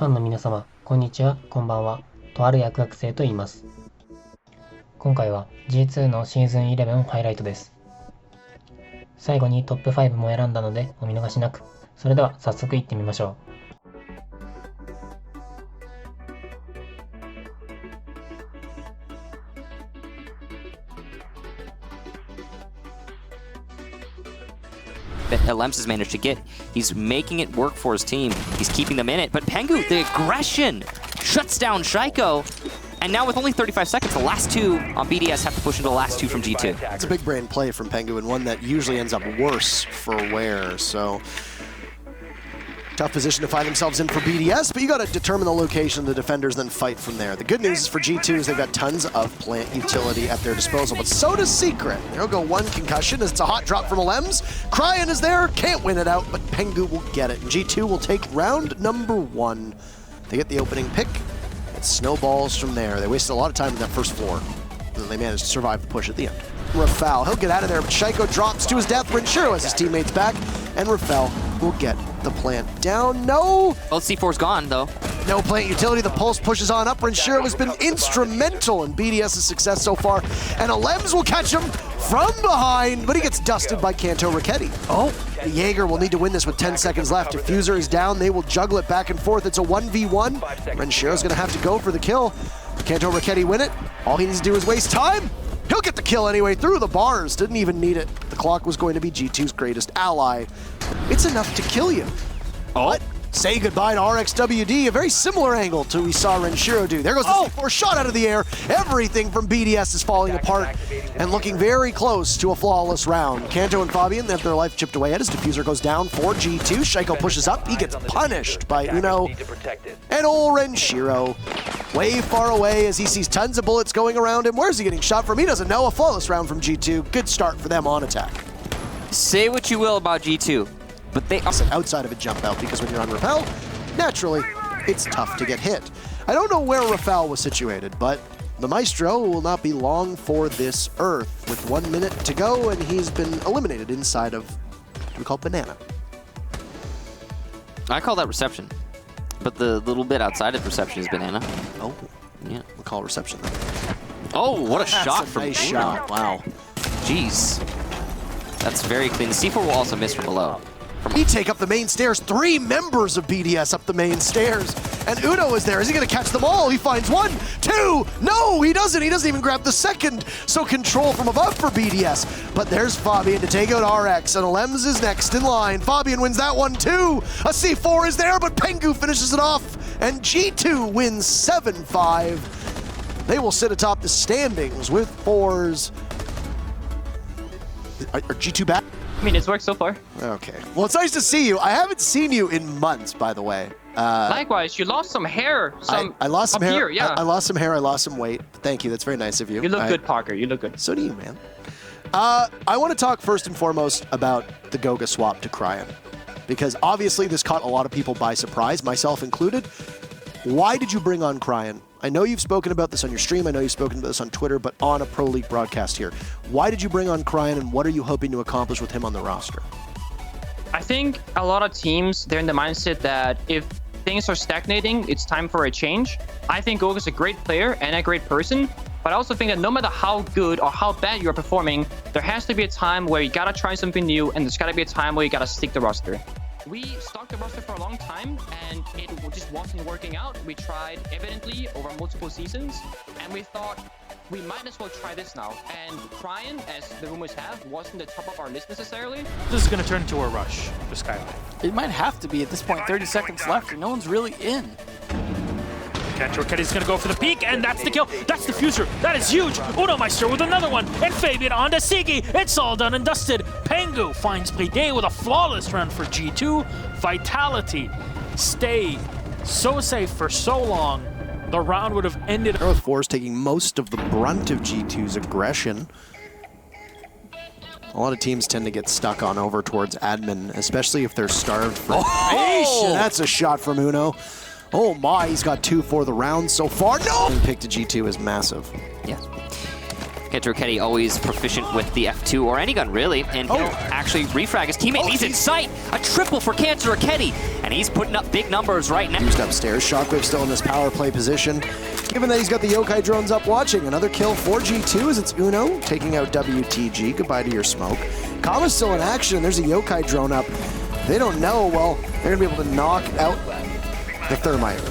ファンの皆様、こんにちは、こんばんは。とある薬学生と言います。今回は G2 のシーズンXIハイライトです。最後にトップ5も選んだのでお見逃しなく。それでは早速いってみましょう。that Lems has managed to get. He's making it work for his team. He's keeping them in it. But Pengu, the aggression, shuts down Shaiko. And now with only 35 seconds, the last two on BDS have to push into the last two from G2. It's a big brain play from Pengu, and one that usually ends up worse for wear. So tough position to find themselves in for BDS, but you got to determine the location of the defenders, then fight from there. The good news is for G2 is they've got tons of plant utility at their disposal, but so does Secret. They'll go one concussion as it's a hot drop from Lems. Cryan is there, can't win it out, but Pengu will get it. And G2 will take round number 1. They get the opening pick. It snowballs from there. They wasted a lot of time in that first floor, and then they managed to survive the push at the end. Rafal, he'll get out of there, but Shaiko drops to his death. Renshiro has his teammates back, and Rafal will get the plant down. No! Both C4's gone, though. No plant utility. The pulse pushes on up. Renshiro has been instrumental in BDS's success so far, and Lems will catch him from behind, but he gets dusted by Kantoraketti. Oh, Jaeger will need to win this with 10 seconds left. Diffuser is down. They will juggle it back and forth. It's a 1v1. Renshiro's going to have to go for the kill. Kantoraketti win it. All he needs to do is waste time. He'll get the kill anyway, through the bars, didn't even need it. The clock was going to be G2's greatest ally. It's enough to kill you. Oh. But say goodbye to RXWD, a very similar angle to we saw Renshiro do. There goes the C4 shot out of the air. Everything from BDS is falling apart and looking very close to a flawless round. Kanto and Fabian have their life chipped away at his diffuser goes down for G2. Shaiko pushes up, he gets punished by Uno. And old Renshiro, way far away as he sees tons of bullets going around him. Where's he getting shot from? He doesn't know. A flawless round from G2. Good start for them on attack. Say what you will about G2, but they are outside of a jump out, because when you're on rappel, naturally, it's tough to get hit. I don't know where Rafal was situated, but the Maestro will not be long for this earth with 1 minute to go, and he's been eliminated inside of what we call banana. I call that reception, but the little bit outside of reception is banana. Oh, yeah. We'll call it reception then. Oh, what a shot from nice shot. Wow. Jeez. That's very clean. The C4 will also miss from below. He take up the main stairs. 3 members of BDS up the main stairs. And Uno is there. Is he going to catch them all? He finds 1, 2. No, he doesn't. He doesn't even grab the second. So control from above for BDS. But there's Fabian to take out RX. And Lems is next in line. Fabian wins that one too. A C4 is there, but Pengu finishes it off. And G2 wins 7-5. They will sit atop the standings with 4s. Are G2 back? I mean, it's worked so far. Okay. Well, it's nice to see you. I haven't seen you in months, by the way. Likewise, you lost some hair. I lost some hair. Here, yeah. I lost some hair. I lost some weight. Thank you. That's very nice of you. You look good, Parker. You look good. So do you, man. I want to talk first and foremost about the Goga swap to Cryan, because obviously this caught a lot of people by surprise, myself included. Why did you bring on Cryan? I know you've spoken about this on your stream, I know you've spoken about this on Twitter, but on a Pro League broadcast here. Why did you bring on Cryan, and what are you hoping to accomplish with him on the roster? I think a lot of teams, they're in the mindset that if things are stagnating, it's time for a change. I think Goga's a great player and a great person, but I also think that no matter how good or how bad you're performing, there has to be a time where you gotta try something new, and there's gotta be a time where you gotta stick the roster. We stuck the roster for a long time, and it just wasn't working out. We tried evidently over multiple seasons, and we thought we might as well try this now. And Cryan, as the rumors have, wasn't the top of our list necessarily. This is going to turn into a rush for Skyline. It might have to be at this point. 30 seconds left, and no one's really in. Kantoraketti's going to go for the peak, and that's the kill. That's the fuser. That is huge. Uno Meister with another one, and Fabian on to Sigi. It's all done and dusted. Pengu finds Playday with a flawless run for G2. Vitality stay so safe for so long. The round would have ended. Earth 4 is taking most of the brunt of G2's aggression. A lot of teams tend to get stuck on over towards admin, especially if they're starved for information. That's a shot from Uno. Oh my, he's got 2 for the round so far. No! The pick to G2 is massive. Yeah. Kantoraketti always proficient with the F2 or any gun really, and he'll actually refrag his teammate. He's in sight. A triple for Kantoraketti, and he's putting up big numbers right now. Used upstairs. Shockwave still in this power play position. Given that he's got the yokai drones up watching, another kill for G2 as it's Uno taking out WTG. Goodbye to your smoke. Kama's still in action. There's a yokai drone up. They don't know. Well, they're gonna be able to knock out the Thermite.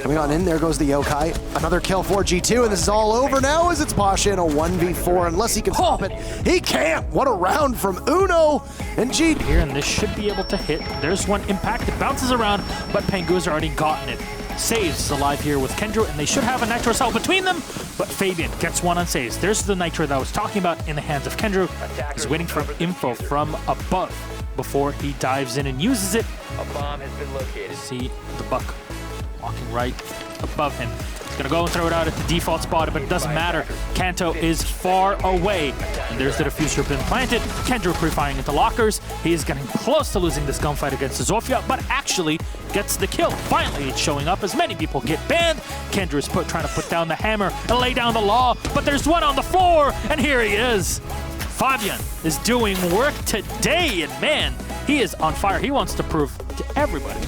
Coming on in, there goes the yokai. Another kill for G2, and this is all over now as it's Pasha in a 1v4. Unless he can stop it, he can't. What a round from Uno and G. Here, and this should be able to hit. There's one impact. It bounces around, but Pengu's already gotten it. Saves is alive here with Kendra, and they should have a Nitro cell between them, but Fabian gets one on saves. There's the Nitro that I was talking about in the hands of Kendra. He's waiting for info from above before he dives in and uses it. A bomb has been located. See the buck walking right above him. He's gonna go and throw it out at the default spot, but it doesn't matter. Kanto is far away. And there's the diffuser been planted. Kendra pre-firing into lockers. He is getting close to losing this gunfight against Zofia, but actually gets the kill. Finally, it's showing up as many people get banned. Kendra is trying to put down the hammer and lay down the law, but there's one on the floor, and here he is. Fabian is doing work today, and man, he is on fire. He wants to prove to everybody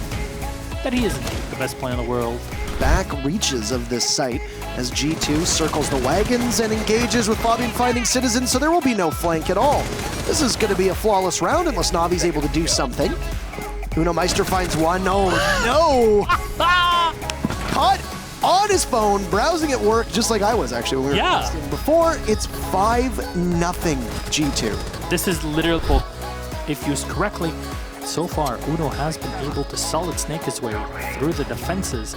that he isn't the best player in the world. Back reaches of this site as G2 circles the wagons and engages with Fabian finding Citizen, so there will be no flank at all. This is going to be a flawless round unless Navi's able to do something. Uno Meister finds one. Oh no! Caught on his phone, browsing at work, just like I was actually when we were testing before. It's 5-0 G2. This is literal. If used correctly, so far Uno has been able to solid snake his way through the defenses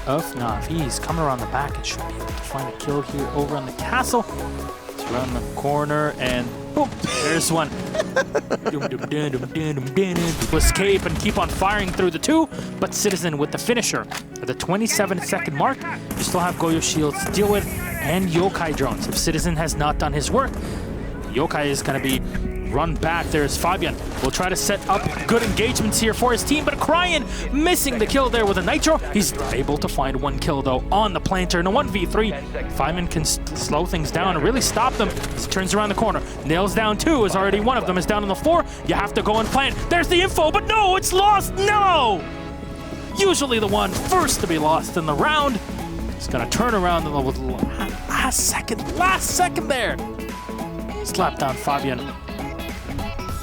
of Navi. He's coming around the back and should be able to find a kill here over on the castle. It's around the corner and boom, there's one. Escape and keep on firing through the two, but Citizen with the finisher. At the 27-second mark, you still have Goyo shields to deal with and yokai drones. If Citizen has not done his work, yokai is going to be run back. There's Fabian. We'll try to set up good engagements here for his team, but Cryan missing the kill there with a Nitro. He's able to find one kill though on the planter in a 1v3. Fabian can slow things down and really stop them. He turns around the corner, nails down two, as already one of them is down on the floor. You have to go and plant. There's the info, but no, it's lost. No! Usually the one first to be lost in the round. He's gonna turn around in the last second there. Slap down Fabian.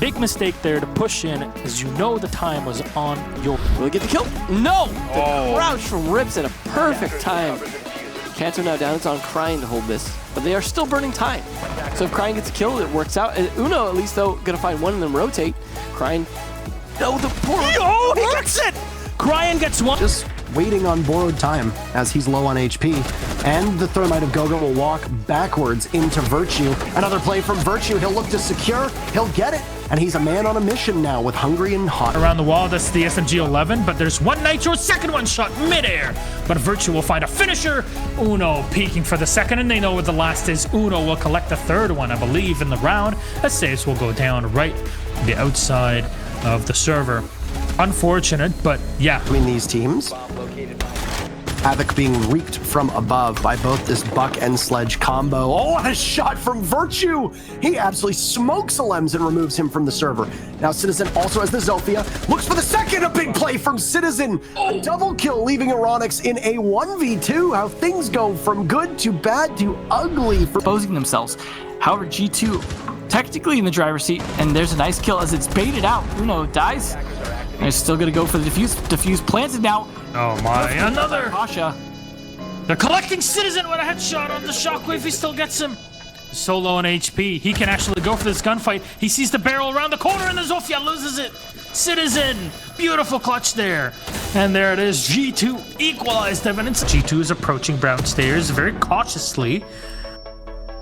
Big mistake there to push in, as you know the time was on your... Will he get the kill? No! The crouch from Rips at a perfect time. Kanto now down, it's on Cryan to hold this. But they are still burning time. So if Cryan gets a kill, it works out. Uno, at least, though, gonna find one of them rotate. Cryan... No, the poor... Oh, he gets it! Cryan gets one. Just waiting on borrowed time as he's low on HP. And the Thermite of Goga will walk backwards into Virtue. Another play from Virtue. He'll look to secure. He'll get it. And he's a man on a mission now with Hungry and Hot. Around the wall, that's the SMG-11, but there's one Nitro, second one shot midair. But Virtue will find a finisher. Uno peeking for the second, and they know what the last is. Uno will collect the third one, I believe, in the round. As saves will go down right the outside of the server. Unfortunate, but yeah. Between these teams, Havoc being reeked from above by both this Buck and Sledge combo. Oh, what a shot from Virtue! He absolutely smokes Alems and removes him from the server. Now Citizen also has the Zofia. Looks for the second, a big play from Citizen. A double kill, leaving Aronix in a 1v2. How things go from good to bad to ugly. Exposing themselves. However, G2 technically in the driver's seat, and there's a nice kill as it's baited out. Uno dies. They're still gonna go for the defuse. Defuse planted now. Oh my, another! Pasha. They're collecting Citizen with a headshot on the Shockwave. He still gets him. So low on HP. He can actually go for this gunfight. He sees the barrel around the corner and the Zofia loses it. Citizen! Beautiful clutch there. And there it is. G2 equalized evidence. G2 is approaching brown stairs very cautiously.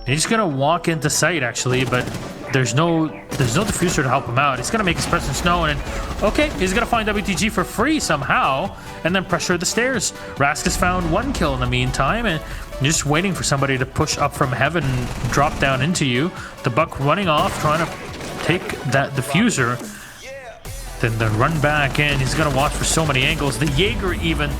He's gonna walk into sight actually, but there's no diffuser to help him out. He's gonna make his presence known, and okay, he's gonna find WTG for free somehow, and then pressure the stairs. Rask has found one kill in the meantime, and you're just waiting for somebody to push up from heaven and drop down into you. The Buck running off, trying to take that diffuser, then run back in. He's gonna watch for so many angles. The Jaeger even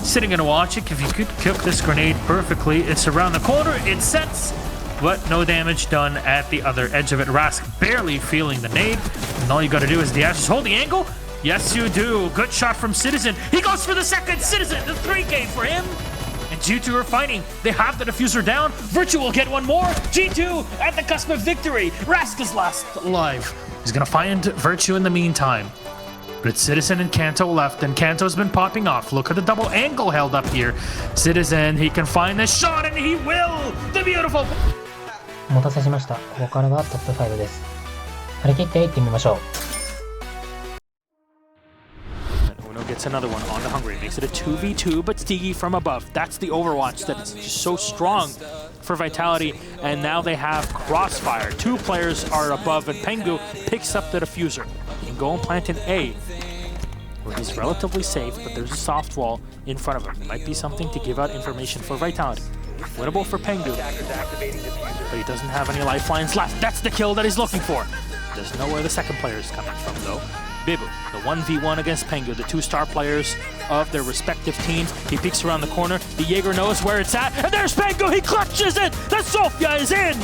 sitting and watching. If you could kick this grenade perfectly, it's around the corner, it sets. but no damage done at the other edge of it. Rask barely feeling the nade, and all you gotta do is the Ashes hold the angle. Yes, you do. Good shot from Citizen. He goes for the second. Citizen, the 3K for him. And G2 are fighting. They have the diffuser down. Virtue will get one more. G2 at the cusp of victory. Rask is last alive. He's gonna find Virtue in the meantime. But it's Citizen and Kanto left, and Kanto's been popping off. Look at the double angle held up here. Citizen, he can find the shot, and he will! The beautiful... お待たせしました。ここからはトップ5です。張り切っていってみましょう。Uno gets another one on the Hungry. Makes it a 2v2, but Stigi from above. That's the Overwatch that is just so strong for Vitality. And now they have Crossfire. Two players are above, and Pengu picks up the diffuser. He can go and plant an A, where he's relatively safe, but there's a soft wall in front of him. It might be something to give out information for Vitality. Winnable for Pengu, but he doesn't have any lifelines left. That's the kill that he's looking for. Doesn't know where the second player is coming from, though. Bibu, the 1v1 against Pengu, the two star players of their respective teams. He peeks around the corner. The Jaeger knows where it's at, and there's Pengu. He clutches it. The Sofia is in,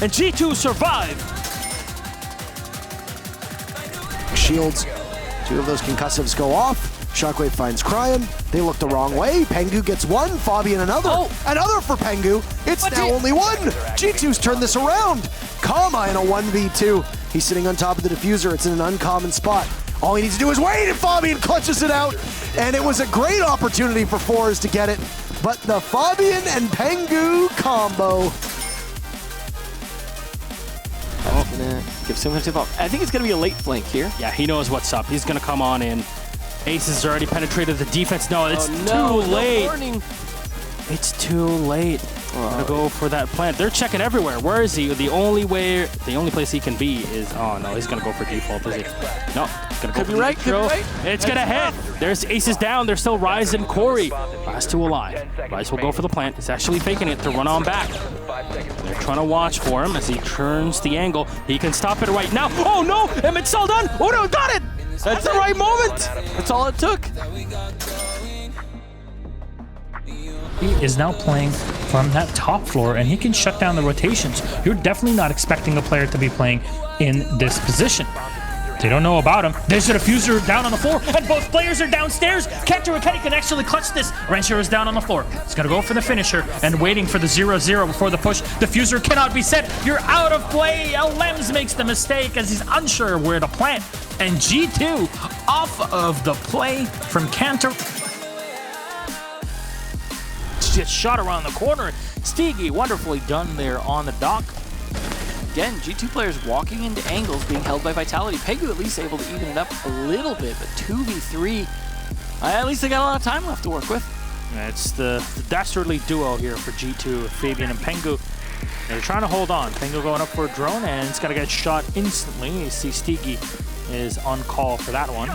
and G2 survive. Shields, two of those concussives go off. Shockwave finds Cryon. They look the wrong way. Pengu gets one. Fabian another. Oh. Another for Pengu. It's now only one. G2's turned this around. Kama in a 1v2. He's sitting on top of the diffuser. It's in an uncommon spot. All he needs to do is wait, and Fabian clutches it out. And it was a great opportunity for Forrest to get it. But the Fabian and Pengu combo. That's gonna give someone a tip off. I think it's gonna be a late flank here. Yeah, he knows what's up. He's gonna come on in. Ace has already penetrated the defense. No, it's no, too late. No warning. It's too late. Gonna go for that plant. They're checking everywhere. Where is he? The only place he can be is. Oh no, he's gonna go for default, is he? No, he's gonna go for right. It's gonna hit. There's Aces down. There's still Rise and Corey. Last two alive. Rise will go for the plant. He's actually faking it to run on back. They're trying to watch for him as he turns the angle. He can stop it right now. Oh no! Emmett's all done. Oh no, got it! That's the right moment. That's all it took. He is now playing from that top floor, and he can shut down the rotations. You're definitely not expecting a player to be playing in this position. They don't know about him. There's a diffuser down on the floor, and both players are downstairs. Kantoraketti can actually clutch this. Rancher is down on the floor. He's gonna go for the finisher and waiting for the 0-0 before the push. Diffuser cannot be set. You're out of play. Lems makes the mistake as he's unsure where to plant. And G2 off of the play from Kantor. Just shot around the corner. Stigi wonderfully done there on the dock. Again, G2 players walking into angles being held by Vitality. Pengu at least able to even it up a little bit, but 2v3, at least they got a lot of time left to work with. It's the dastardly duo here for G2, Fabian and Pengu. They're trying to hold on. Pengu going up for a drone, and it's got to get shot instantly. You see Stigi is on call for that one.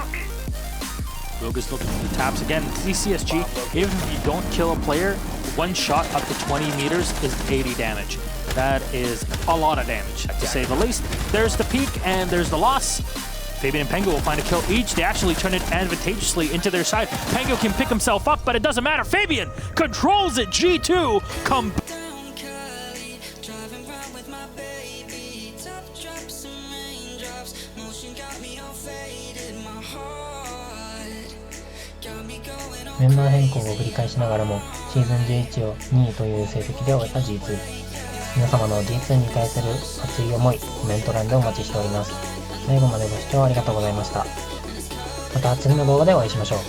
Goga's looking for the taps again. CSG, even if you don't kill a player, one shot up to 20 meters is 80 damage. That is a lot of damage, to say the least. There's the peak and there's the loss. Fabian and Pengu will find a kill each. They actually turn it advantageously into their side. Pengu can pick himself up, but it doesn't matter. Fabian controls it. G2 come. メンバー変更を繰り返しながらもシーズン11を2位という成績で終えた G2。 皆様の G2 に対する熱い思い、コメント欄でお待ちしております。最後までご視聴ありがとうございました。また次の動画でお会いしましょう。